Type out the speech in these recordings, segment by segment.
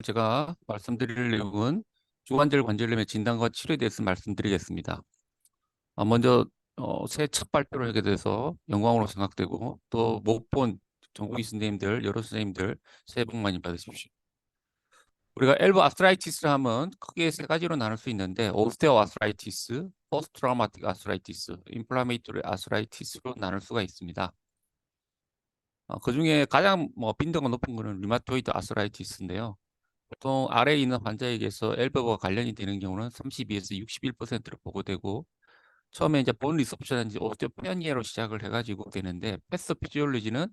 제가 말씀드릴 내용은 주관절 관절염의 진단과 치료에 대해서 말씀드리겠습니다. 먼저 새해 첫 발표를 하게 돼서 영광으로 생각되고 또 못 본 전국인 선생님들, 여러 선생님들 새해 복 많이 받으십시오. 우리가 엘보 아스트라이티스를 하면 크게 세 가지로 나눌 수 있는데 오스테오 아스트라이티스, 포스트 트라우마틱 아스트라이티스, 인플라메이토리 아스트라이티스로 나눌 수가 있습니다. 그중에 가장 빈도가 높은 것은 류마토이드 아스트라이티스인데요. 보통 아래에 있는 환자에게서 엘버가 관련이 되는 경우는 32에서 61%로 보고되고 처음에 이제 본 리섭션인지 오스테오페니아로 시작을 해가지고 되는데 패서피지올로지는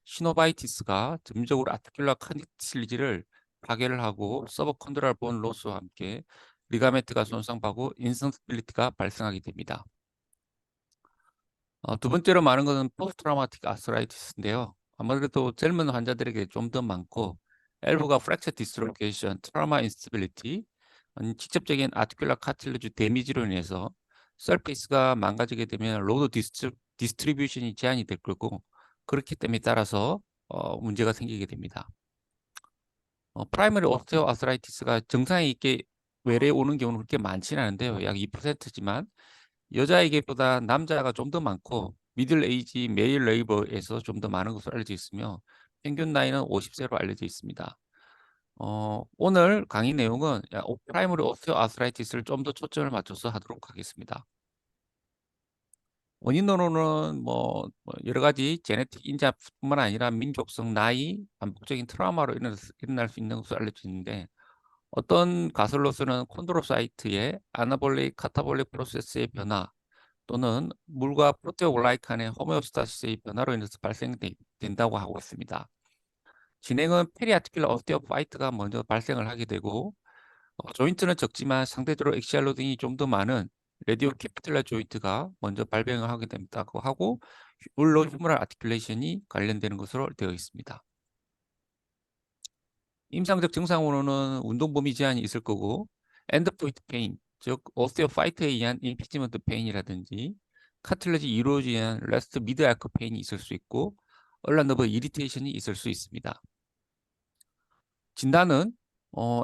시노바이티스가 점적으로 아티큘라 카til리지를 파괴를 하고 서브콘드랄 본 로스와 함께 리가멘트가 손상하고 인선스빌리티가 발생하게 됩니다. 두 번째로 많은 것은 포스트 트라우마틱 아스트라이티스인데요. 아무래도 젊은 환자들에게 좀 더 많고 엘보가 프랙처 디스로케이션, 트라우마 인스티빌리티, 직접적인 아티큘라 카틸리지 데미지로 인해서 서페이스가 망가지게 되면 로드 디스트리뷰션이 제한이 될 거고 그렇기 때문에 따라서 문제가 생기게 됩니다. 프라이머리 오스테오 아스트라이티스가 정상에 있게 외래에 오는 경우는 그렇게 많지는 않은데요. 약 2%지만 여자에게보다 남자가 좀 더 많고 미들 에이지 메일 레이버에서 좀 더 많은 것으로 알려져 있으며 평균 나이는 50세로 알려져 있습니다. 오늘 강의 내용은 프라이머리 오스테오아스트라이티스를 좀 더 초점을 맞춰서 하도록 하겠습니다. 원인으로는 여러 가지 제네틱 인자뿐만 아니라 민족성, 나이, 반복적인 트라우마로 일어날 수 있는 것으로 알려져 있는데 어떤 가설로서는 콘드로사이트의 아나볼릭 카타볼릭 프로세스의 변화 또는 물과 프로테오글라이칸의 호메오스타시스의 변화로 인해서 발생된다고 하고 있습니다. 진행은 페리아티큘러 오스테오파이트가 먼저 발생을 하게 되고 조인트는 적지만 상대적으로 엑시알 로딩이 좀 더 많은 레디오 캐피틀라 조인트가 먼저 발병을 하게 된다고 하고 울로 휴머럴 아티큘레이션이 관련되는 것으로 되어 있습니다. 임상적 증상으로는 운동 범위 제한이 있을 거고 엔드포인트 페인, 즉 오스테오파이트에 의한 임피지먼트 페인이라든지 카틀레지 이로즈에 의한 레스트 미드 아크 페인이 있을 수 있고 얼란너브 이리테이션이 있을 수 있습니다. 진단은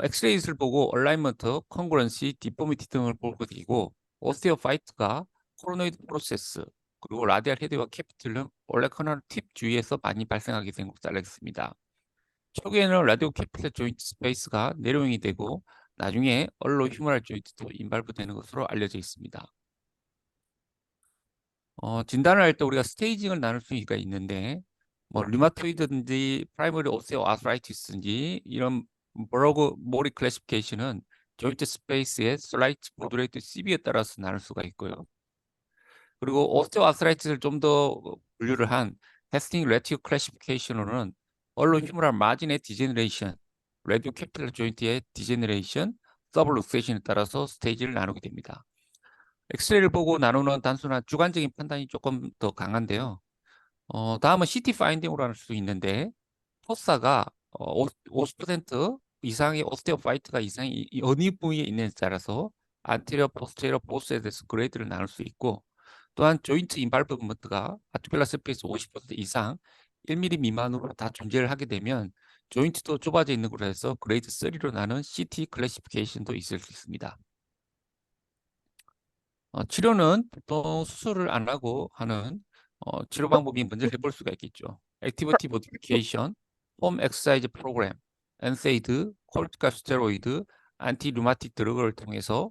엑스레이를 보고 얼라이먼트, 콩그런시, 디포미티 등을 볼 것이고 오스테오파이트가 코로노이드 프로세스 그리고 라디알 헤드와 캐피틀름 올레커널 팁 주위에서 많이 발생하게 된 것으로 알려졌습니다. 초기에는 라디오 캐피탈 조인트 스페이스가 내려용이 되고 나중에 얼로 휴머럴 조인트도 인발부되는 것으로 알려져 있습니다. 진단을 할 때 우리가 스테이징을 나눌 수가 있는데 류마토이드든지 프라이머리 오스테오 아스트라이티스든지 이런 버러그 모리 클래시피케이션은 조인트 스페이스의 슬라이트 모드레이트 CB에 따라서 나눌 수가 있고요. 그리고 오스테오 아스트라이티스를 좀 더 분류를 한 헤스팅 레티오 클래시피케이션으로는 얼로 휴머럴 마진의 디제너레이션, 레디오 캐피탈 조인트의 디제너레이션, 서블룩세이션에 따라서 스테이지를 나누게 됩니다. 엑스레이를 보고 나누는 단순한 주관적인 판단이 조금 더 강한데요. 다음은 CT 파인딩으로 할 수 있는데 포사가 50% 이상의 오스테오파이트가 이상이 어느 부위에 있는지에 따라서 안테리어, 포스테리어, 보스에 대해서 그레이드를 나눌 수 있고 또한 조인트 인발브먼트가 아티큘라 스페이스 50% 이상 1mm 미만으로 다 존재를 하게 되면 조인트도 좁아져 있는 걸로 해서 그레이드 3로 나눈 CT 클래시피케이션도 있을 수 있습니다. 치료는 보통 수술을 안 하고 하는 치료 방법이 먼저 해볼 수가 있겠죠. 액티비티 모디피케이션, 홈 엑서사이즈 프로그램, 엔세이드, 코르티코스테로이드, 안티 류마틱 드러그를 통해서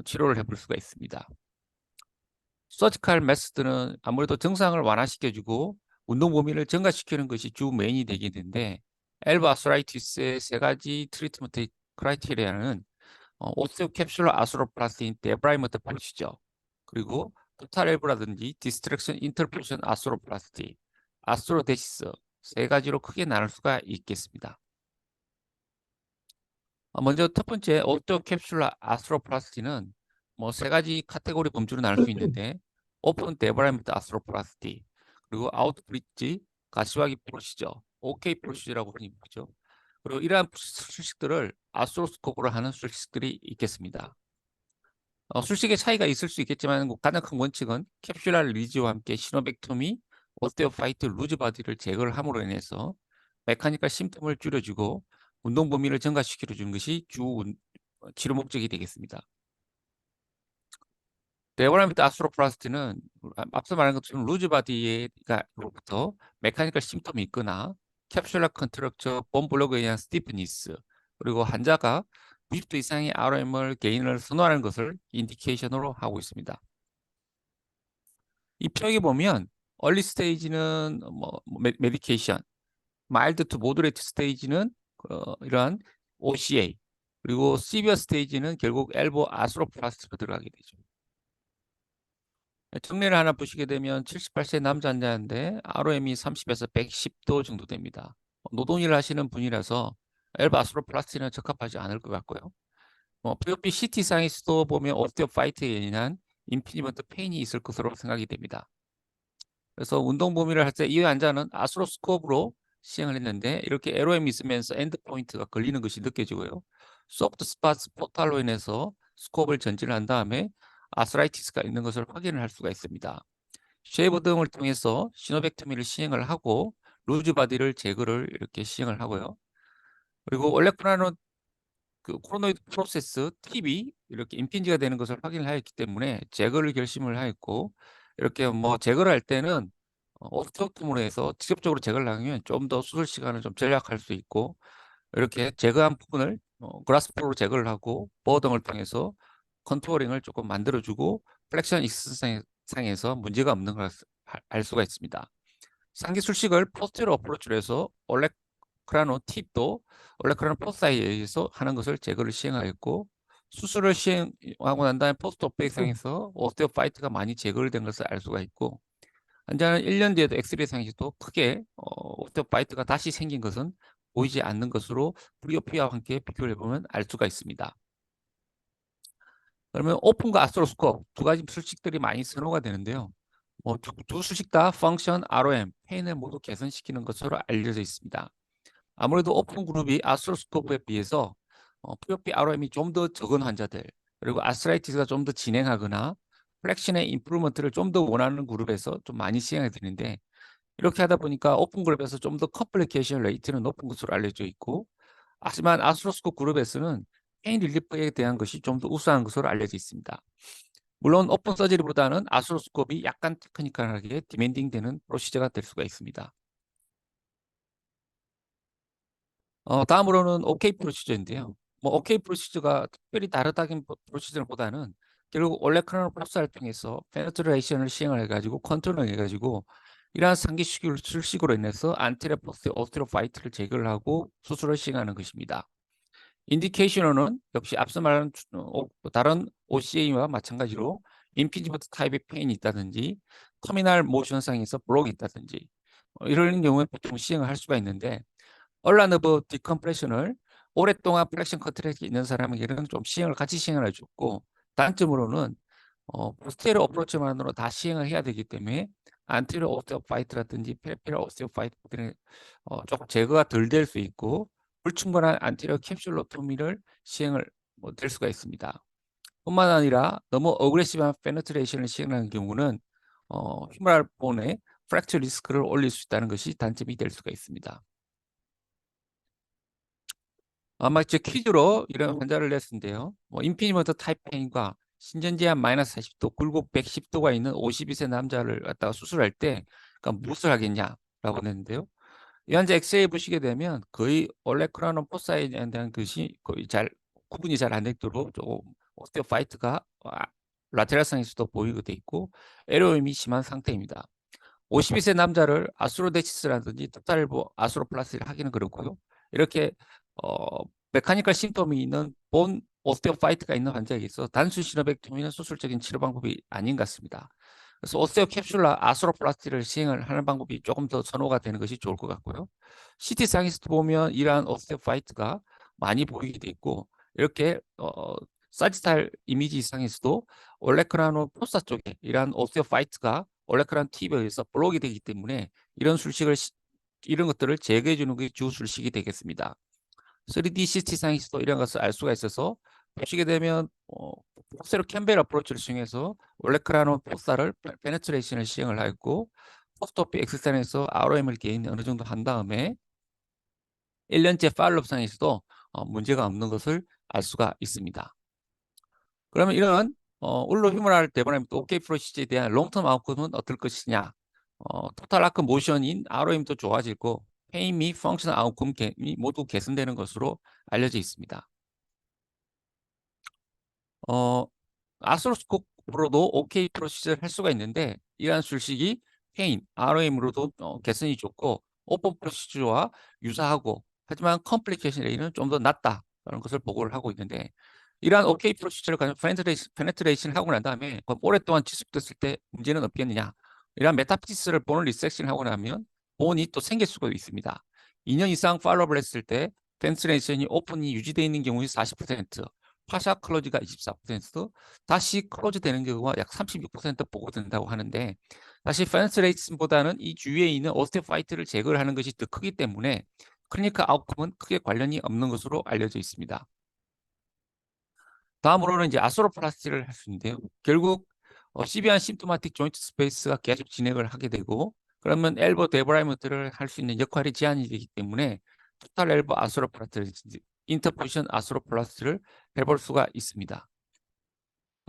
치료를 해볼 수가 있습니다. 서지컬 메스드는 아무래도 증상을 완화시켜주고 운동 범위를 증가시키는 것이 주 메인이 되겠는데 엘바 아스트라이티스의 세 가지 트리트먼트 크라이테리아는 오스테오 캡슐러 아스로플라스틴 데브라이먼트 프로시저 그리고 토탈 엘브라든지 디스트랙션 인터프레션 아스로플라스티, 아스트로데시스 세 가지로 크게 나눌 수가 있겠습니다. 먼저 첫 번째 오스테오 캡슐러 아스로플라스티는 세 가지 카테고리 범주로 나눌 수 있는데 오픈 데브라이먼트 아스로플라스티 그리고 아웃 브릿지 가시화기 프로시저 OK 프로시저라고 흔히 부르죠. 그리고 이러한 수식들을 아스트로스코프로 하는 수식들이 있겠습니다. 수식의 차이가 있을 수 있겠지만 가장 큰 원칙은 캡슐라 리지와 함께 시노벡토미, 오스테오파이트 루즈 바디를 제거를 함으로 인해서 메카니컬 심텀을 줄여주고 운동 범위를 증가시켜 주는 것이 치료 목적이 되겠습니다. 데올라미드 아스트로플라스티는 앞서 말한 것처럼 루즈 바디로부터 메카니컬 심텀이 있거나 캡슐라 컨트럭처 본 블록에 의한 스티프니스, 그리고 환자가 90도 이상의 RM을 게인을 선호하는 것을 인디케이션으로 하고 있습니다. 이 표에 보면 얼리 스테이지는 메디케이션, 마일드 투 모더레이트 스테이지는 이러한 OCA, 그리고 시비어 스테이지는 결국 엘보 아스트로플라스티로 들어가게 되죠. 정례를 하나 보시게 되면 78세 남자 환자인데 ROM이 30에서 110도 정도 됩니다. 노동일 하시는 분이라서 엘보 아스트로플라스티는 적합하지 않을 것 같고요. POP CT상에서도 보면 오스테오파이트에 인한 인피니먼트 페인이 있을 것으로 생각이 됩니다. 그래서 운동 범위를 할 때 이 환자는 아스트로스코프로 시행을 했는데 이렇게 LOM이 있으면서 엔드포인트가 걸리는 것이 느껴지고요. 소프트 스팟 포탈로 인해서 스코프를 전진을 한 다음에 아스라이티스가 있는 것을 확인을 할 수가 있습니다. 쉐이버 등을 통해서 시노벡토미를 시행을 하고 루즈 바디를 제거를 이렇게 시행을 하고요. 그리고 올레크라노 코로노이드 프로세스 팁이 이렇게 임핀지가 되는 것을 확인을 하였기 때문에 제거를 결심을 하였고, 이렇게 제거를 할 때는 오스테오토미로 해서 직접적으로 제거를 하면 좀 더 수술 시간을 좀 절약할 수 있고, 이렇게 제거한 부분을 그라스프로 제거를 하고 보어 등을 통해서 컨투어링을 조금 만들어주고 플렉션 익스상에서 문제가 없는 걸 알 수가 있습니다. 상기 술식을 포스테로 어프로치로 해서 올레크라노 팁도 올레크라노 포스에 의해서 하는 것을 제거를 시행하였고, 수술을 시행하고 난 다음에 포스트 오페이상에서 오스테오파이트가 많이 제거된 것을 알 수가 있고, 환자는 1년 뒤에도 엑스레이상에서도 크게 오스테오파이트가 다시 생긴 것은 보이지 않는 것으로 프리오피아와 함께 비교를 해보면 알 수가 있습니다. 그러면 오픈과 아스트로스코프 두 가지 술식들이 많이 선호가 되는데요. 두 수식 다 펑션 ROM, 페인을 모두 개선시키는 것으로 알려져 있습니다. 아무래도 오픈 그룹이 아스트로스코프에 비해서 POP ROM이 좀 더 적은 환자들, 그리고 아스트라이티스가 좀 더 진행하거나 플렉션의 임프루먼트를 좀 더 원하는 그룹에서 좀 많이 시행이 되는데, 이렇게 하다 보니까 오픈 그룹에서 좀 더 컴플리케이션 레이트는 높은 것으로 알려져 있고, 하지만 아스트로스코프 그룹에서는 페인 릴리프에 대한 것이 좀 더 우수한 것으로 알려져 있습니다. 물론 오픈 서저리보다는 아스트로스코프이 약간 테크니컬하게 디맨딩되는 프로시저가 될 수가 있습니다. 다음으로는 OK 프로시저인데요. OK 프로시저가 특별히 다르다긴 프로시저보다는 결국 올레크라노 프로세스를 통해서 페네트레이션을 시행을 해가지고 컨트롤을 해가지고 이러한 상기 술식으로 인해서 안테리어 포스트 오스테로파이트를 제거를 하고 수술을 시행하는 것입니다. 인디케이션은 역시 앞서 말한 다른 OCA와 마찬가지로 임피지먼트 타입의 페인이 있다든지 터미널 모션상에서 블록이 있다든지 이런 경우에 보통 시행을 할 수가 있는데, 얼라너브 디컴프레션을 오랫동안 플렉션 컨트랙이 있는 사람에게는 좀 시행을 같이 시행을 해줬고, 단점으로는 포스테리어 어프로치만으로 다 시행을 해야 되기 때문에 안테리어 오스테오파이트라든지 페리페럴 오스테오파이트들은 조금 제거가 덜 될 수 있고 불충분한 안테리어 캡슐로토미를 시행을 될 수가 있습니다. 뿐만 아니라 너무 어그레시브한 페네트레이션을 시행하는 경우는 휴머럴 본의 프랙처 리스크를 올릴 수 있다는 것이 단점이 될 수가 있습니다. 아마 제 퀴즈로 이런 환자를 냈는데요. 인피니먼트 타입 페인과 신전제한 마이너스 40도, 굴곡 110도가 있는 52세 남자를 갖다가 수술할 때 그러니까 무엇을 하겠냐라고 냈는데요. 이 환자 엑스레이 보시게 되면 거의 올레크라노 포사에 대한 것이 거의 구분이 잘 안 되도록 조금 오스테오파이트가 라테랄상에서도 보이게 돼 있고 에로임이 심한 상태입니다. 52세 남자를 아스로데시스라든지 토탈보 아스로플라스를 하기는 그렇고요. 이렇게 메카니컬 심텀이 있는 본 오스테오파이트가 있는 환자에게 있어 단순 시노벡토미는 수술적인 치료 방법이 아닌 것 같습니다. 그래서 오스테오 캡슐라 아스로플라스티를 시행을 하는 방법이 조금 더 선호가 되는 것이 좋을 것 같고요. CT상에서도 보면 이러한 오스테오파이트가 많이 보이게 돼 있고, 이렇게 사지탈 이미지 이상에서도 올레크라노 포사 쪽에 이러한 오스테오파이트가 올레크라노 팁에 의해서 블록이 되기 때문에 이런 것들을 제거해 주는 게 주 술식이 되겠습니다. 3D CT상에서도 이런 것을 알 수가 있어서 보시게 되면 폭세로 캠벨 어프로치를 시행해서 올레크라노 포사를 페네트레이션을 시행을 하였고, 포스트오피 엑스센에서 ROM을 게인 어느 정도 한 다음에 1년째 팔로업 상에서도 문제가 없는 것을 알 수가 있습니다. 그러면 이런 울로 휴머럴 데버너먼트 OK 프로시저에 대한 롱텀 아웃컴은 어떨 것이냐? 토탈 아크 모션인 ROM도 좋아지고 페인 및 펑션 아웃컴이 모두 개선되는 것으로 알려져 있습니다. 아스로스코프로도 OK 프로시저를 할 수가 있는데 이러한 술식이 페인, ROM으로도 개선이 좋고 오픈 프로시저와 유사하고 하지만 컴플리케이션 레이는 좀 더 낮다라는 것을 보고를 하고 있는데 이러한 OK 프로시저를 가지고 페네트레이션을 하고 난 다음에 오랫동안 지속됐을 때 문제는 없겠느냐. 이러한 메타피시스를 본을 리섹션을 하고 나면 본이 또 생길 수가 있습니다. 2년 이상 팔로업을 했을 때 페네트레이션이 오픈이 유지되어 있는 경우에 40%, 파샤 클로즈가 24%, 다시 클로즈 되는 경우가 약 36% 보고된다고 하는데 사실 페네트레이션보다는 이 주위에 있는 오스테오파이트를 제거를 하는 것이 더 크기 때문에 클리니컬 아웃컴은 크게 관련이 없는 것으로 알려져 있습니다. 다음으로는 이제 아스로플라스티를 할 수 있는데요. 결국 시비안 심토마틱 조인트 스페이스가 계속 진행을 하게 되고 그러면 엘보 데브라이먼트를 할 수 있는 역할이 제한이 되기 때문에 토탈 엘보 아스로플라스티, 인터포지션 아스로플라스티를 해볼 수가 있습니다.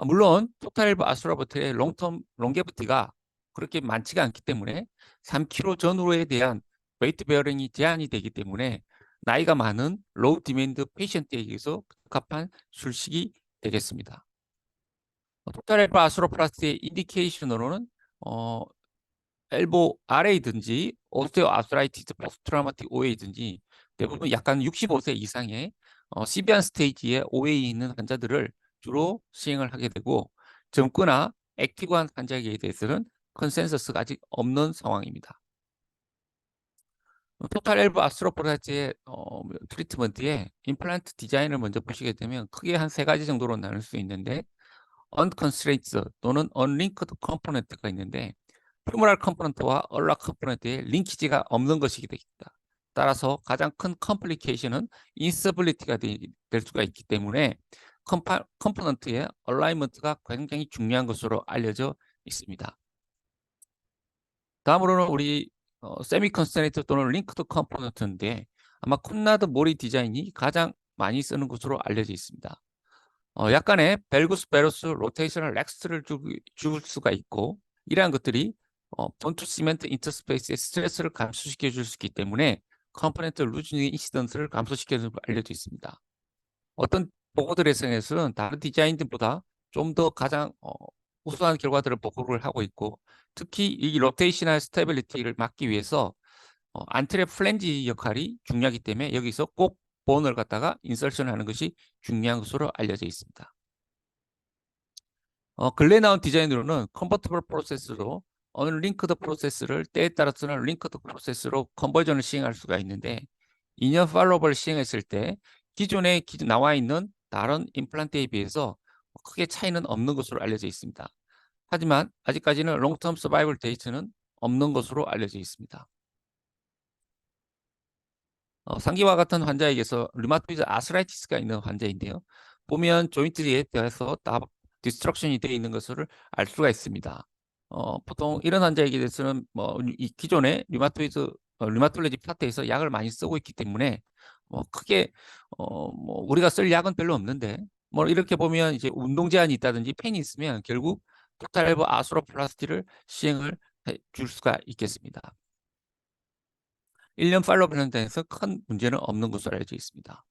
물론 토탈 엘보 아스로플라스티의 롱텀 롱게비티가 그렇게 많지가 않기 때문에 3kg 전후에 대한 웨이트 베어링이 제한이 되기 때문에 나이가 많은 로우 디맨드 페이션트에게서 적합한 술식이 되겠습니다. 토탈 엘보 아스로플라스티의 인디케이션으로는 엘보 RA든지 오스테오 아스라이티스 포스트 트라우마틱 OA든지 대부분 약간 65세 이상의 시비안 스테이지에 OA 있는 환자들을 주로 시행을 하게 되고 젊거나 액티브한 환자에게 대해서는 컨센서스가 아직 없는 상황입니다. 토탈 엘보 아스트로폴라지의 트리트먼트에 임플란트 디자인을 먼저 보시게 되면 크게 한 세 가지 정도로 나눌 수 있는데 unconstrained 또는 unlinked 컴포넌트가 있는데 휴머럴 컴포넌트와 얼락 컴포넌트의 링키지가 없는 것이기 됩니다. 따라서 가장 큰 컴플리케이션은 인스터빌리티가 될 수가 있기 때문에 컴포넌트의 얼라이먼트가 굉장히 중요한 것으로 알려져 있습니다. 다음으로는 우리 세미 컨스트레이트 또는 링크드 컴포넌트인데 아마 콘라드 모리 디자인이 가장 많이 쓰는 것으로 알려져 있습니다. 약간의 벨구스 베러스 로테이셔널 렉스를 줄 수가 있고 이러한 것들이 본투 시멘트 인터스페이스의 스트레스를 감소시켜 줄 수 있기 때문에 컴포넌트 루즈닝 인시던트를 감소시켜 줄 알려져 있습니다. 어떤 보고들에서는 다른 디자인들보다 좀 더 가장 우수한 결과들을 보고를 하고 있고 특히 이 로테이셔널 스테빌리티를 막기 위해서 안트랩 플랜지 역할이 중요하기 때문에 여기서 꼭 본을 갖다가 인설션을 하는 것이 중요한 것으로 알려져 있습니다. 근래 나온 디자인으로는 컨버터블 프로세스로 언링크드 프로세스를 때에 따라서는 링크드 프로세스로 컨버전을 시행할 수가 있는데 2년 팔로업을 시행했을 때 기존에 나와 있는 다른 임플란트에 비해서 크게 차이는 없는 것으로 알려져 있습니다. 하지만 아직까지는 롱텀 서바이벌 데이터는 없는 것으로 알려져 있습니다. 상기와 같은 환자에게서 류마토이드 아스라이티스가 있는 환자인데요. 보면 조인트에 대해서 다 디스트럭션이 되어 있는 것을 알 수가 있습니다. 보통 이런 환자에게 대해서는 이 기존의 류마톨로지 파트에서 약을 많이 쓰고 있기 때문에 크게 우리가 쓸 약은 별로 없는데 이렇게 보면 이제 운동 제한이 있다든지 펜이 있으면 결국 토탈 엘보 아스로플라스티를 시행을 줄 수가 있겠습니다. 1년 팔로우 현장에서 큰 문제는 없는 것으로 알려져 있습니다.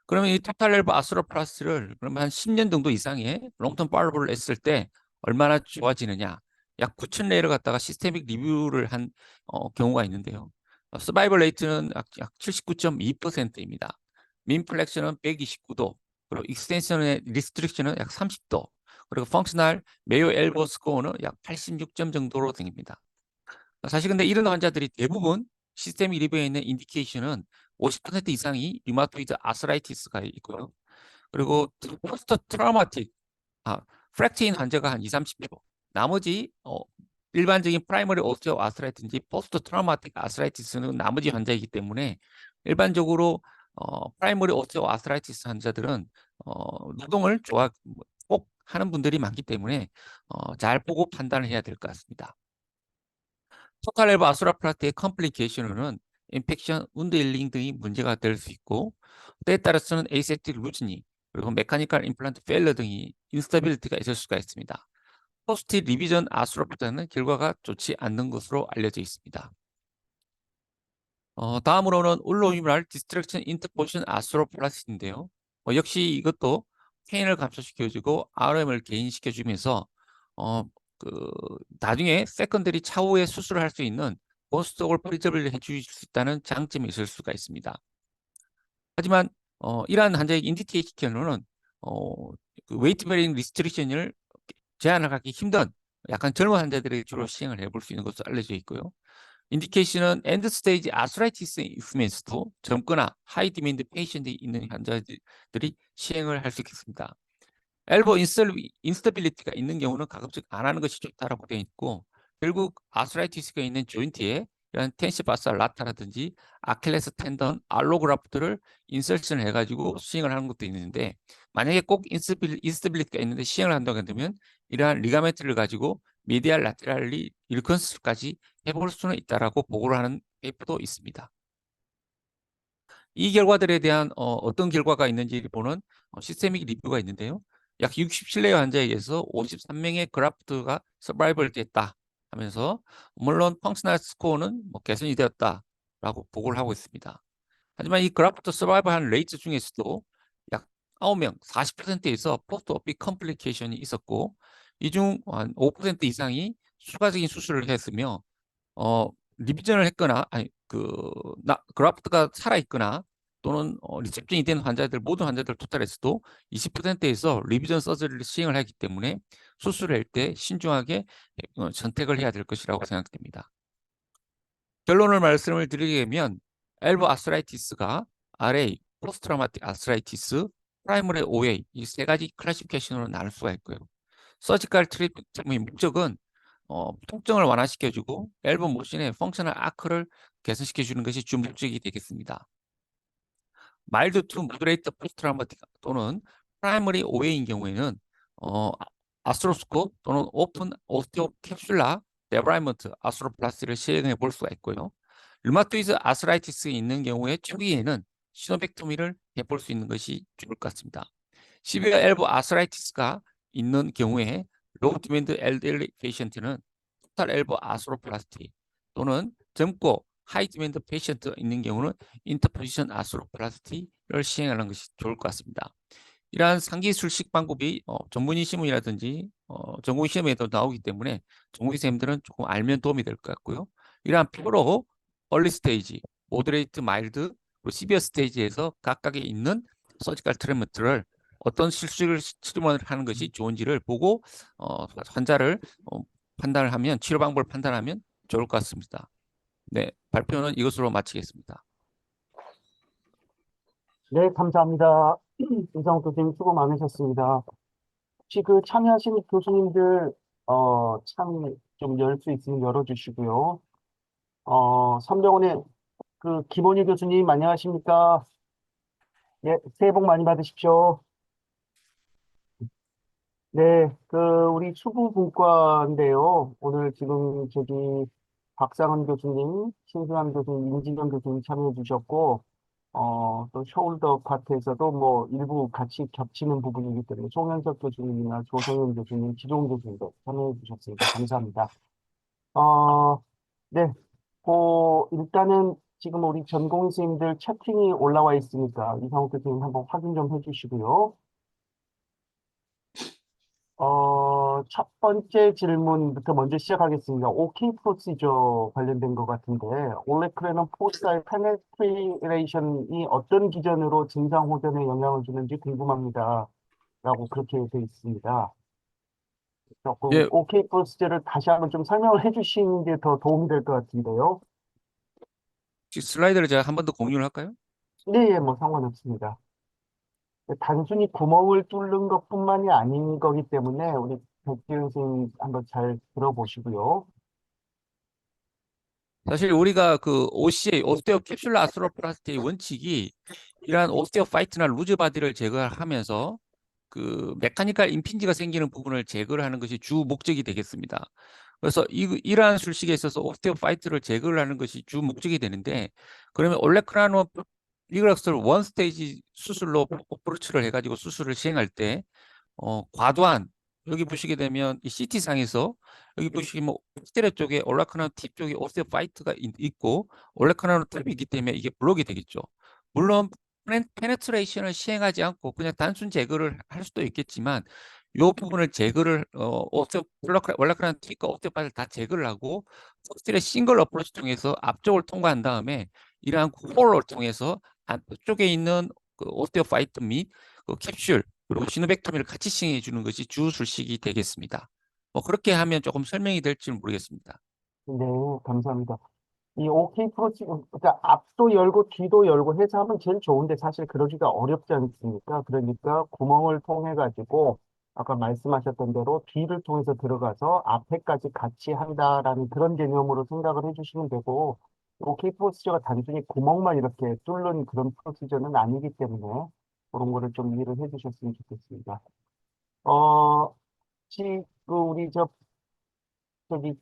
그러면 이 토탈 엘보 아스로플라스티를 그러면 한 10년 정도 이상의 롱텀 팔로우를 했을 때 얼마나 좋아지느냐? 약 9천 레이를 갖다가 시스테믹 리뷰를 한 경우가 있는데요. 서바이벌 레이트는 약 79.2%입니다. 민 플렉션은 129도, 그리고 익스텐션의 리스트릭션은 약 30도, 그리고 펑셔널 메요 엘보 스코어는 약 86점 정도로 됩니다. 사실 근데 이런 환자들이 대부분 시스테믹 리뷰에 있는 인디케이션은 50% 이상이 류마토이드 아스라이티스가 있고요. 그리고 포스트 트라우마틱, 프랙트인 환자가 한 2, 30%. 나머지 일반적인 프라이머리 오스테오 아스라이티스인지 포스트 트라우마틱 아스라이티스는 나머지 환자이기 때문에 일반적으로 프라이머리 오스테오 아스라이티스 환자들은 노동을 꼭 하는 분들이 많기 때문에 잘 보고 판단을 해야 될 것 같습니다. 토탈 엘보 아스로플라스티의 컴플리케이션으로는 인펙션, 운드 힐링 등이 문제가 될 수 있고 때에 따라서는 에이셉틱 루즈니 그리고 메카니컬 임플란트 페일러 등이 인스타빌리티가 있을 수가 있습니다. 포스트 리비전 아스트로프트는 결과가 좋지 않는 것으로 알려져 있습니다. 다음으로는 울로유랄 디스트랙션 인터포션 아스트로플라스티인데요. 역시 이것도 페인을 감소시켜주고 RM을 개인시켜주면서 그 나중에 세컨더리 차후에 수술을 할 수 있는 본스톡을 프리저블 해줄 수 있다는 장점이 있을 수가 있습니다. 하지만 이러한 환자의 인디케이션으로는 그 웨이트 베링 리스트릭션을 제한을 하기 힘든 약간 젊은 환자들이 주로 시행을 해볼 수 있는 것으로 알려져 있고요. 인디케이션은 엔드 스테이지 아스라이티스 있으면서도 젊거나 하이 디맨드 페이션이 있는 환자들이 시행을 할 수 있겠습니다. 엘보 인스타빌리티가 있는 경우는 가급적 안 하는 것이 좋다라고 되어 있고 결국 아스라이티스가 있는 조인트에 이런 텐시바사 라타라든지 아킬레스 텐던 알로그라프트를 인설션을 해가지고 시행을 하는 것도 있는데 만약에 꼭 인스타빌리티가 있는데 시행을 한다고 한다면 이러한 리가멘트를 가지고 미디알 라테랄리 일컨스까지 해볼 수는 있다라고 보고를 하는 페이퍼도 있습니다. 이 결과들에 대한 어떤 결과가 있는지를 보는 시스테믹 리뷰가 있는데요. 약 67회 환자에게서 53명의 그래프트가 서바이벌 됐다 하면서 물론 펑셔널 스코어는 개선이 되었다라고 보고를 하고 있습니다. 하지만 이 그래프트 서바이벌한 레이트 중에서도 약 9명, 40%에서 포스트 오피 컴플리케이션이 있었고 이 중 한 5% 이상이 추가적인 수술을 했으며 리비전을 했거나 아니 그래프트가 살아 있거나 또는 리셉션이 된 환자들 모든 환자들 토탈에서도 20%에서 리비전 서저리를 시행을 하기 때문에 수술을 할 때 신중하게 선택을 해야 될 것이라고 생각됩니다. 결론을 말씀을 드리면 엘보 아스라이티스가 RA, 포스트 트라우마틱 아스라이티스, 프라이머리 OA 이 세 가지 클래시피케이션으로 나눌 수가 있고요. 서지컬 트리트먼트의 목적은 통증을 완화시켜주고 엘보 모션의 펑셔널 아크를 개선시켜주는 것이 주 목적이 되겠습니다. 마일드 투 모더레이트 포스트 트라우마틱 또는 프라이머리 OA인 경우에는 아스트로스코프 또는 오픈 오스테오 캡슐라 데브라이먼트 아스트로플라스티를 시행해 볼 수가 있고요. 류마토이드 아스라이티스에 있는 경우에 초기에는 시노백토미를 해볼 수 있는 것이 좋을 것 같습니다. 시비어 엘보 아스라이티스가 있는 경우에 로우 디맨드 엘der리 페이션트는 토탈 엘보 아스로플라스티 또는 젊고 하이 디맨드 페이션트 있는 경우는 인터포지션 아스로플라스티를 시행하는 것이 좋을 것 같습니다. 이러한 상기술식 방법이 전문의 시험이라든지 전공 시험에도 나오기 때문에 전공의생들은 조금 알면 도움이 될 것 같고요. 이러한 프로, 얼리 스테이지, 모더레이트, 마일드, 그리고 시비어 스테이지에서 각각에 있는 서지컬 트리트먼트를 어떤 실수를 치료를 하는 것이 좋은지를 보고 환자를 판단을 하면 치료 방법을 판단하면 좋을 것 같습니다. 네, 발표는 이것으로 마치겠습니다. 네, 감사합니다. 이상욱 교수님 수고 많으셨습니다. 혹시 그 참여하신 교수님들, 참 좀 열 수 있으면 열어주시고요. 삼병원의 그 김원희 교수님 안녕하십니까? 예, 새해 복 많이 받으십시오. 네, 그 우리 수구분과인데요. 오늘 지금 저기 박상은 교수님, 신승환 교수님, 임진영 교수님 참여해 주셨고, 또 숄더 파트에서도 뭐 일부 같이 겹치는 부분이기 때문에 송현석 교수님이나 조성현 교수님, 지종 교수님도 참여해 주셨습니다. 감사합니다. 어, 네, 일단은 지금 우리 전공 선생님들 채팅이 올라와 있으니까 이상욱 교수님 한번 확인 좀 해주시고요. 첫 번째 질문부터 먼저 시작하겠습니다. OK 프로시저 관련된 것 같은데, 올레크레는 포스타의 페네트레이션이 어떤 기전으로 증상 호전에 영향을 주는지 궁금합니다. 라고 그렇게 되어 있습니다. 조금 예, OK 프로시저를 다시 한번 좀 설명을 해주시는 게 더 도움이 될 것 같은데요. 슬라이드를 제가 한 번 더 공유를 할까요? 네, 예, 뭐 상관없습니다. 단순히 구멍을 뚫는 것뿐만이 아닌 거기 때문에 우리 백지은 선생님 한번 잘 들어보시고요. 사실 우리가 그 OCA, 오스테오 캡슐라 아스트로플라스티의 원칙이 이러한 오스테오 파이트나 루즈 바디를 제거하면서 그 메카니컬 임핀지가 생기는 부분을 제거를 하는 것이 주 목적이 되겠습니다. 그래서 이러한 술식에 있어서 오스테오파이트를 제거를 하는 것이 주 목적이 되는데 그러면 올레크라노 리그락스를 원 스테이지 수술로 어프로치를 해가지고 수술을 시행할 때 과도한 여기 보시게 되면 이 CT 상에서 여기 보시면 스테레 쪽에 올라카나노 팁 쪽에 오스테오파이트가 있고 올라카나노 팁이 있기 때문에 이게 블록이 되겠죠. 물론 페네트레이션을 시행하지 않고 그냥 단순 제거를 할 수도 있겠지만 이 부분을 제거를 올라카나노 팁과 오스테오파이트를 다 제거를 하고 스테레 싱글 어프로치 통해서 앞쪽을 통과한 다음에 이러한 홀을 통해서 안쪽에 있는 그 오스테오파이트 및 그 캡슐 그리고 시노백토미를 같이 시행해 주는 것이 주 술식이 되겠습니다. 그렇게 하면 조금 설명이 될지 모르겠습니다. 네, 감사합니다. 이 OK 프로치, 그러니까 앞도 열고 뒤도 열고 해서 하면 제일 좋은데 사실 그러기가 어렵지 않습니까? 그러니까 구멍을 통해 가지고 아까 말씀하셨던 대로 뒤를 통해서 들어가서 앞에까지 같이 한다라는 그런 개념으로 생각을 해주시면 되고 OK 프로시저가 단순히 구멍만 이렇게 뚫는 그런 프로시저는 아니기 때문에 그런 거를 좀 이해를 해주셨으면 좋겠습니다. 혹시 우리 저기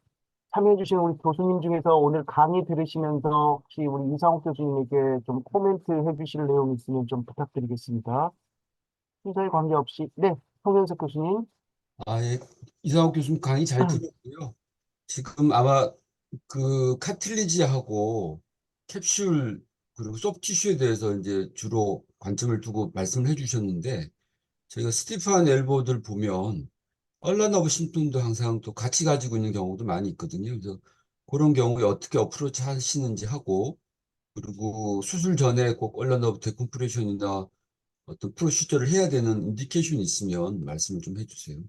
참여해주신 우리 교수님 중에서 오늘 강의 들으시면서 혹시 우리 이상욱 교수님에게 좀 코멘트 해주실 내용 있으면 좀 부탁드리겠습니다. 순서에 관계없이. 네, 송현석 교수님. 예. 이상욱 교수님 강의 잘 들었고요. 지금 아마 그 카틸리지하고 캡슐 그리고 소프티슈에 대해서 이제 주로 관점을 두고 말씀을 해주셨는데 저희가 스티프한 엘보들 보면 얼라너브 심통도 항상 또 같이 가지고 있는 경우도 많이 있거든요. 그래서 그런 경우에 어떻게 어프로치 하시는지 하고 그리고 수술 전에 꼭 얼라너브 데컴프레션이나 어떤 프로시저를 해야 되는 인디케이션이 있으면 말씀을 좀 해주세요.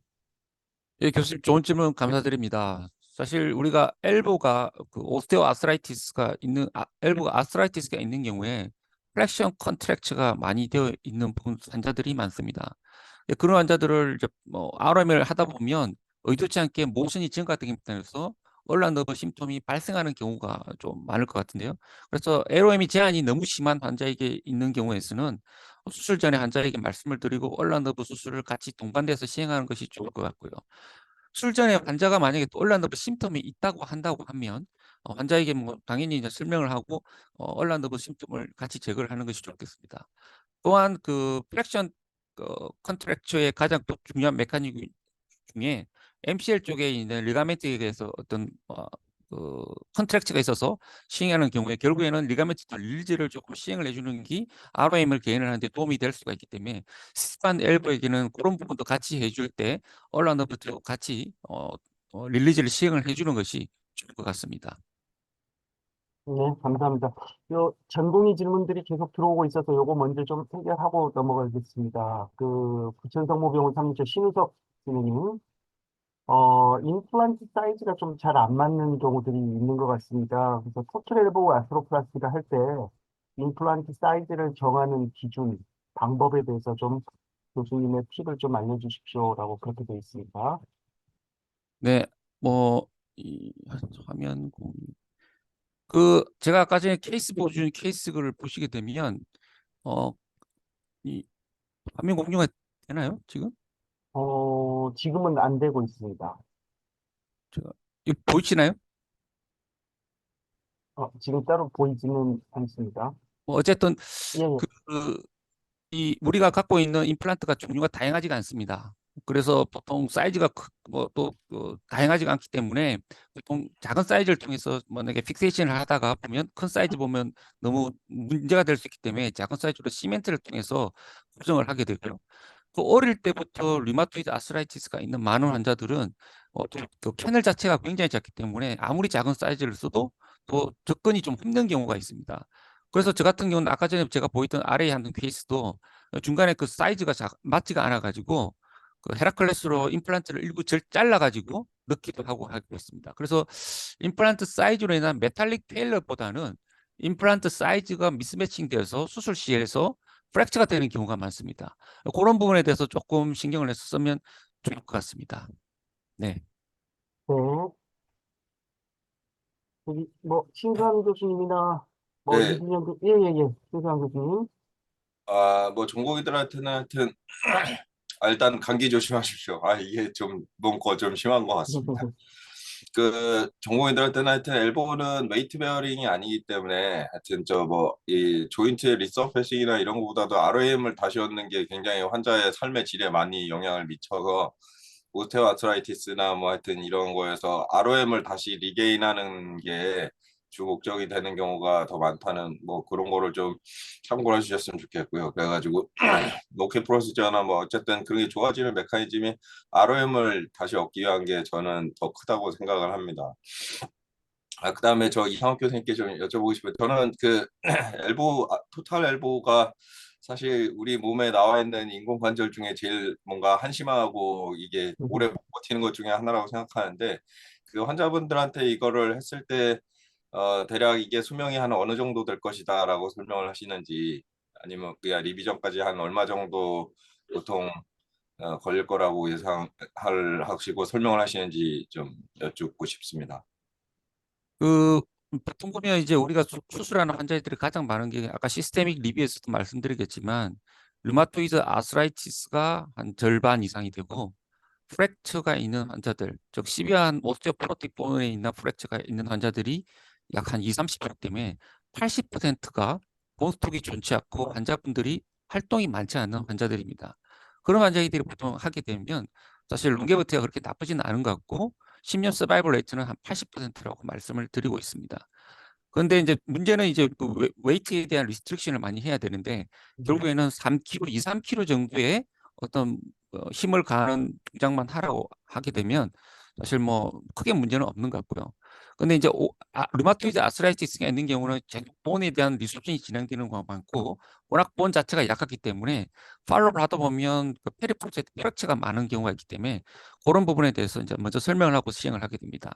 예, 교수님 좋은 질문 감사드립니다. 사실 우리가 엘보가 그 오스테오 아스라이티스가 있는 엘보가 아스라이티스가 있는 경우에 플렉션 컨트랙처가 많이 되어 있는 환자들이 많습니다. 예, 그런 환자들을 이제 RM을 하다 보면 의도치 않게 모션이 증가되기 때문에 얼라너브 심통이 발생하는 경우가 좀 많을 것 같은데요. 그래서 LOM이 제한이 너무 심한 환자에게 있는 경우에서는 수술 전에 환자에게 말씀을 드리고 얼라너브 수술을 같이 동반돼서 시행하는 것이 좋을 것 같고요. 수술 전에 환자가 만약에 또 얼라너브 심텀이 있다고 한다고 하면 환자에게 뭐 당연히 이제 설명을 하고 얼라너브 심텀을 같이 제거를 하는 것이 좋겠습니다. 또한 그 플렉션 컨트랙처의 가장 또 중요한 메커니즘 중에 MCL 쪽에 있는 리가멘트에 대해서 어떤 그 컨트랙처가 있어서 시행하는 경우에 결국에는 리가멘트 릴리즈를 조금 시행을 해주는 게 ROM을 개인을 하는데 도움이 될 수가 있기 때문에 스판 엘보에게는 그런 부분도 같이 해줄 때 얼라너브도 같이 릴리즈를 시행을 해주는 것이 좋을 것 같습니다. 네, 감사합니다. 요 전공의 질문들이 계속 들어오고 있어서 요거 먼저 좀 해결하고 넘어가겠습니다. 부천성모병원 3차 신우석 선생님. 임플란트 사이즈가 좀 잘 안 맞는 경우들이 있는 것 같습니다. 그래서 토탈 엘보우 아스트로플라스티가 할 때 임플란트 사이즈를 정하는 기준, 방법에 대해서 좀 교수님의 팁을 좀 알려주십시오라고 그렇게 되어 있습니다. 네, 뭐, 화면 그 제가 아까 전에 케이스 보여준 케이스를 보시게 되면 어, 이 화면 공유가 되나요? 지금? 지금은 안 되고 있습니다. 제가 이거 보이시나요? 지금 따로 보이지는 않습니다. 어쨌든 예, 예. 그, 이 우리가 갖고 있는 임플란트가 종류가 다양하지가 않습니다. 그래서 보통 사이즈가 뭐또 다양하지가 않기 때문에 보통 작은 사이즈를 통해서 만약에 픽세이션을 하다가 보면 큰 사이즈 보면 너무 문제가 될 수 있기 때문에 작은 사이즈로 시멘트를 통해서 고정을 하게 되고요. 그 어릴 때부터 류마토이드 아스라이티스가 있는 많은 환자들은 그 캐널 자체가 굉장히 작기 때문에 아무리 작은 사이즈를 써도 또 접근이 좀 힘든 경우가 있습니다. 그래서 저 같은 경우는 아까 전에 제가 보였던 아래에 하는 케이스도 중간에 그 사이즈가 맞지가 않아 가지고 그 헤라클레스로 임플란트를 일부 잘라 가지고 넣기도 하고 있습니다. 그래서 임플란트 사이즈로 인한 메탈릭 페일러보다는 임플란트 사이즈가 미스매칭되어서 수술 시에서 프랙처가 되는 경우가 많습니다. 그런 부분에 대해서 조금 신경을 내서 쓰면 좋을 것 같습니다. 네. 네. 신수환 교수님이나, 네, 이진영 예, 예, 예. 신수환 교수님. 뭐 전공의들한테는 하여튼 일단 감기 조심하십시오. 이게 좀 문과 좀 심한 것 같습니다. 전공의들한테는 하여튼 엘보는 웨이트 베어링이 아니기 때문에 하여튼 이 조인트 리서페싱이나 이런 것보다도 ROM을 다시 얻는 게 굉장히 환자의 삶의 질에 많이 영향을 미쳐서 오스테오아트라이티스나 뭐 하여튼 이런 거에서 ROM을 다시 리게인하는 게 주 목적이 되는 경우가 더 많다는 뭐 그런 거를 좀 참고해 주셨으면 좋겠고요. 그래가지고 노케 프로시저나 뭐 어쨌든 그런 게 좋아지는 메커니즘이 ROM을 다시 얻기 위한 게 저는 더 크다고 생각을 합니다. 그다음에 저 이상욱 교수님께 좀 여쭤보고 싶어요. 저는 토탈 엘보가 사실 우리 몸에 나와 있는 인공관절 중에 제일 뭔가 한심하고 이게 오래 못 버티는 것 중에 하나라고 생각하는데 그 환자분들한테 이거를 했을 때 대략 이게 수명이 한 어느 정도 될 것이다라고 설명을 하시는지 아니면 그냥 리비전까지 한 얼마 정도 보통 걸릴 거라고 하시고 설명을 하시는지 좀 여쭙고 싶습니다. 그 보통 보면 이제 우리가 수술하는 환자들이 가장 많은 게 아까 시스테믹 리뷰에서도 말씀드리겠지만 류마토이드 아스라이티스가 한 절반 이상이 되고 프랙처가 있는 환자들, 즉 시비한 오스테오포로틱 본에 있는 프랙처가 있는 환자들이 약 한 20, 30% 때문에 80%가 본스톡이 좋지 않고 환자분들이 활동이 많지 않은 환자들입니다. 그런 환자들이 보통 하게 되면 사실 롱게버티가 그렇게 나쁘지는 않은 것 같고 10년 서바이벌 레이트는 한 80%라고 말씀을 드리고 있습니다. 그런데 이제 문제는 이제 그 웨이트에 대한 리스트릭션을 많이 해야 되는데 결국에는 3kg, 2, 3kg 정도의 어떤 힘을 가하는 동작만 하라고 하게 되면 사실 뭐 크게 문제는 없는 것 같고요. 근데 이제 류마토이드 아스라이티스가 있는 경우는 본에 대한 리소션이 진행되는 경우가 많고 워낙 본 자체가 약하기 때문에 팔로우를 하다 보면 그 페리프로젝트 프랙처가 많은 경우가 있기 때문에 그런 부분에 대해서 이제 먼저 설명을 하고 시행을 하게 됩니다.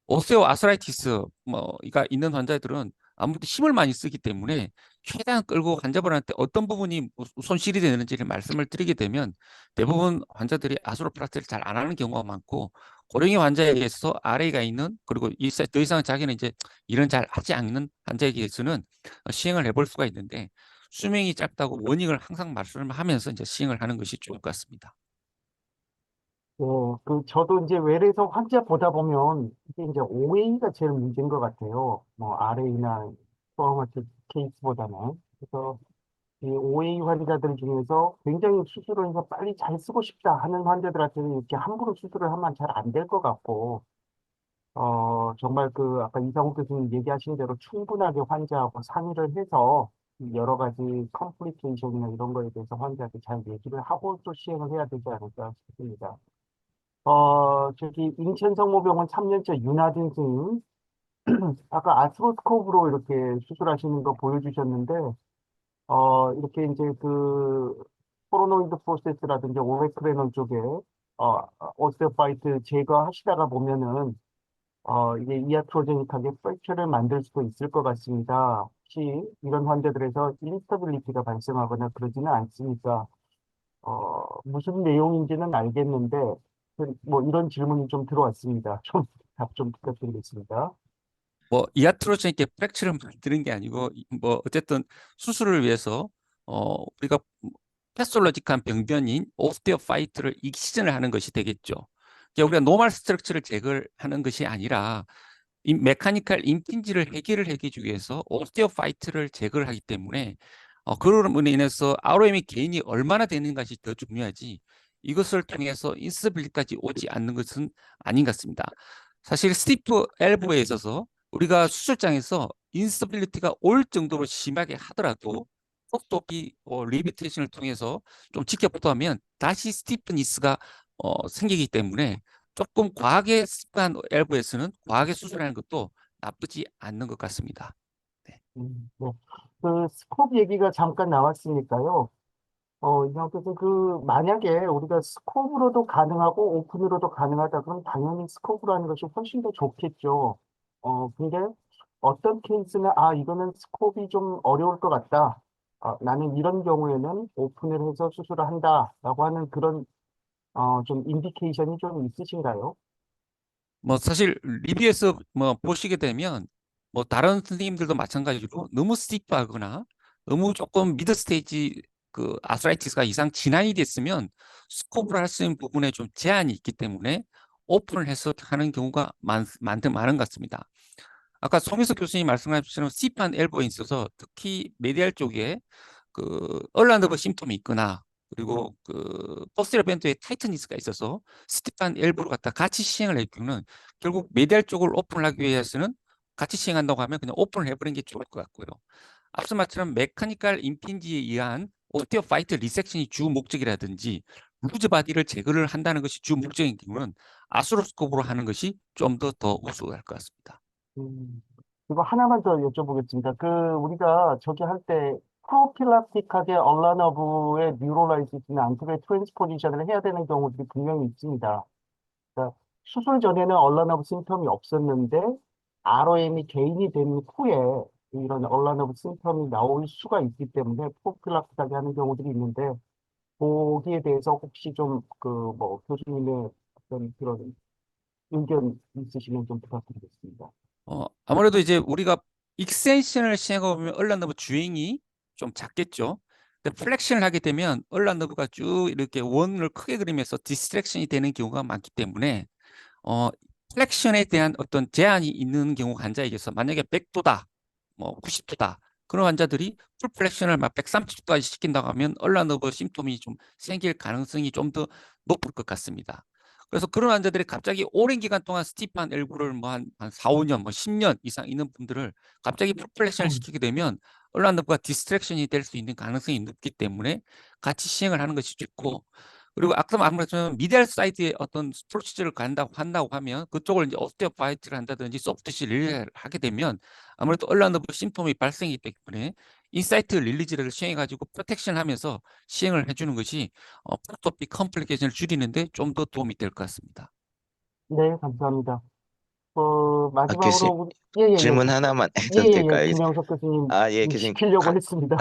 오스테오 아스라이티스 뭐가 있는 환자들은 아무래도 힘을 많이 쓰기 때문에 최대한 끌고 환자분한테 어떤 부분이 손실이 되는지를 말씀을 드리게 되면 대부분 환자들이 아스로플라스티를 잘 안 하는 경우가 많고 고령의 환자에게서 RA가 있는 그리고 더 이상 자기는 이제 일은 잘 하지 않는 환자에게서는 시행을 해볼 수가 있는데 수명이 짧다고 원인을 항상 말씀을 하면서 이제 시행을 하는 것이 좋을 것 같습니다. 네, 저도 이제 외래에서 환자 보다 보면 이게 이제 OA가 제일 문제인 것 같아요. 뭐 RA나 트라우마틱 케이스보다는. 그래서 이 OA 환자들 중에서 굉장히 수술을 해서 빨리 잘 쓰고 싶다 하는 환자들한테는 이렇게 함부로 수술을 하면 잘 안 될 것 같고, 정말 아까 이상욱 교수님 얘기하신 대로 충분하게 환자하고 상의를 해서 여러 가지 컴플리케이션이나 이런 거에 대해서 환자한테 잘 얘기를 하고 또 시행을 해야 되지 않을까 싶습니다. 인천 성모병원 3년차 윤하진 선생님, 아까 아스로스코프로 이렇게 수술하시는 거 보여주셨는데, 이렇게 이제 포로노이드 프로세스라든지 오레크레논 쪽에, 오스테오파이트 제거하시다가 보면은, 이게 이아트로제닉하게 프랙처를 만들 수도 있을 것 같습니다. 혹시 이런 환자들에서 인스타빌리티가 발생하거나 그러지는 않습니까? 무슨 내용인지는 알겠는데, 뭐 이런 질문이 좀 들어왔습니다. 좀 답 좀 부탁드리겠습니다. 뭐 이아트로제닉 프랙처를 만드는 게 아니고 뭐 어쨌든 수술을 위해서 우리가 패솔로직한 병변인 오스테오파이트를 익시전을 하는 것이 되겠죠. 그러니까 우리가 노멀 스트럭처를 제거하는 것이 아니라 이 메카니컬 임핀지를 해결을 해주기 위해서 오스테오파이트를 제거를 하기 때문에 그런 인해서 ROM의 개인이 얼마나 되는 것이 더 중요하지 이것을 통해서 인스빌리까지 오지 않는 것은 아닌 것 같습니다. 사실 스티프 엘보에 있어서 우리가 수술장에서 인스빌리티가 올 정도로 심하게 하더라도 속도기 리미테이션을 통해서 좀 지켜보다면 다시 스티프니스가 생기기 때문에 조금 과하게 습관 엘보에서는 과하게 수술하는 것도 나쁘지 않는 것 같습니다. 네. 네. 스코프 얘기가 잠깐 나왔으니까요. 그래서 만약에 우리가 스코프로도 가능하고 오픈으로도 가능하다 그러면 당연히 스코프로 하는 것이 훨씬 더 좋겠죠. 근데 어떤 케이스는, 이거는 스코프이 좀 어려울 것 같다. 나는 이런 경우에는 오픈을 해서 수술을 한다라고 하는 그런, 좀 인디케이션이 좀 있으신가요? 뭐 사실 리뷰에서 뭐 보시게 되면 뭐 다른 선생님들도 마찬가지로 너무 스티프하거나 너무 조금 미드 스테이지 그 아스라이티스가 이상 진행이 됐으면 스코프를 할 수 있는 부분에 좀 제한이 있기 때문에 오픈을 해서 하는 경우가 많은 것 같습니다. 아까 송혜석 교수님 말씀하신 것처럼 C판 엘보에 있어서 특히 메디알 쪽에 그 얼라너브 심텀이 있거나 그리고 그 포스티러 밴드에 타이트니스가 있어서 스티판 엘보를 갖다 같이 시행을 할 경우는 결국 메디알 쪽을 오픈을 하기 위해서는 같이 시행한다고 하면 그냥 오픈을 해버리는 게 좋을 것 같고요. 앞서 말처럼 메카니컬 임핀지에 의한 오스티어 파이트 리섹션이 주 목적이라든지 루즈 바디를 제거를 한다는 것이 주 목적인 경우는 아스로스코프로 하는 것이 좀 더 우수할 것 같습니다. 이거 하나만 더 여쭤보겠습니다. 우리가 저기 할 때 프로필락틱하게 얼라너브의 뉴로라이시스나 안쪽에 트랜스포지션을 해야 되는 경우들이 분명히 있습니다. 그러니까 수술 전에는 얼라너브 심텀이 없었는데 ROM이 개인이 된 후에 이런 얼라너브 심텀이 나올 수가 있기 때문에 프로필락틱하게 하는 경우들이 있는데 거기에 대해서 혹시 좀 교수님의 어떤 그런 의견 있으시면 좀 부탁드리겠습니다. 아무래도 이제 우리가 익스텐션을 시행하고 보면 얼라너브 주행이 좀 작겠죠. 근데 플렉션을 하게 되면 얼라너브가 쭉 이렇게 원을 크게 그리면서 디스트랙션이 되는 경우가 많기 때문에 플렉션에 대한 어떤 제한이 있는 경우 환자에게서 만약에 100도다, 뭐 90도다 그런 환자들이 풀 플렉션을 막 130도까지 시킨다고 하면 얼라너브 심톰이 좀 생길 가능성이 좀 더 높을 것 같습니다. 그래서 그런 환자들이 갑자기 오랜 기간 동안 스티프한 엘보를 뭐 한 4, 5년, 뭐 10년 이상 있는 분들을 갑자기 풀 플렉션을 시키게 되면 얼라너브가 디스트랙션이 될 수 있는 가능성이 높기 때문에 같이 시행을 하는 것이 좋고, 그리고 아까 말씀드렸지만 미디얼 사이드에 어떤 프로시저를 한다고 하면 그쪽을 이제 오스테오파이트를 한다든지 소프트 릴리를 하게 되면 아무래도 얼라너브 심톰이 발생이기 때문에 인사이트 릴리즈를 시행해가지고 프로텍션을 하면서 시행을 해주는 것이 프로토픽 컴플리케이션을 줄이는데 좀 더 도움이 될 것 같습니다. 네, 감사합니다. 교수님, 마지막으로 예예예 질문 하나만 해도 예예예 될까요? 김영석 교수님 예, 교수님, 시키려고 했습니다.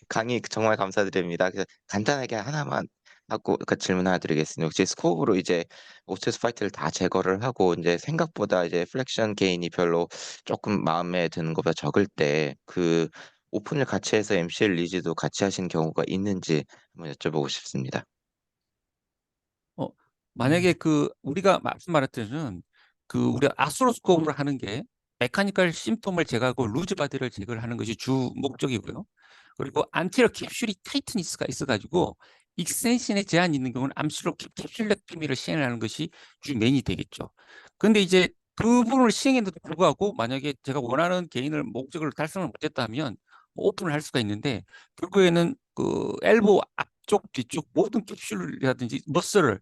강의 정말 감사드립니다. 그래서 간단하게 하나만 하고 그 질문 하나 드리겠습니다. 혹시 스코프로 이제 오스테오스파이트를 다 제거를 하고 이제 생각보다 이제 플렉션 게인이 별로 조금 마음에 드는 것보다 적을 때 그 오픈을 같이 해서 MCL 리즈도 같이 하신 경우가 있는지 한번 여쭤보고 싶습니다. 만약에 우리가 말씀드렸던 우리가 아스로스코프를 하는 게 메카니컬 심톰을 제거하고 루즈 바디를 제거를 하는 것이 주 목적이고요. 그리고 안테리어 캡슐이 타이트니스가 있어가지고 익스텐션에 제한이 있는 경우는 암시로 캡슐렉토미를 시행하는 것이 주 메인이 되겠죠. 그런데 이제 그 부분을 시행했는데도 불구하고 만약에 제가 원하는 개인을 목적을 달성을 못했다면 오픈을 할 수가 있는데 결국에는 그 엘보 앞쪽 뒤쪽 모든 캡슐이라든지 머슬을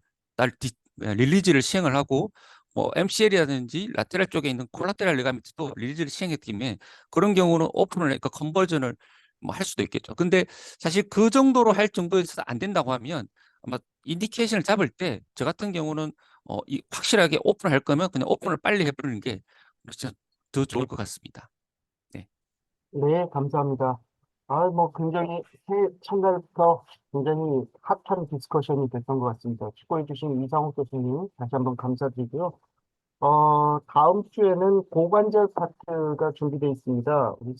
릴리즈를 시행을 하고 뭐 MCL이라든지 라테랄 쪽에 있는 콜라테랄 리가멘트도 릴리즈를 시행했기 때문에 그런 경우는 오픈을 그러니까 컨버전을 뭐 할 수도 있겠죠. 근데 사실 그 정도로 할 정도에서 안 된다고 하면 아마 인디케이션을 잡을 때 저 같은 경우는 확실하게 오픈할 거면 그냥 오픈을 빨리 해버리는 게 진짜 더 좋을 것 같습니다. 네. 네, 감사합니다. 굉장히 새해 첫날부터 굉장히 핫한 디스커션이 됐던 것 같습니다. 수고해주신 이상욱 교수님 다시 한번 감사드리고요. 다음 주에는 고관절 파트가 준비되어 있습니다. 우리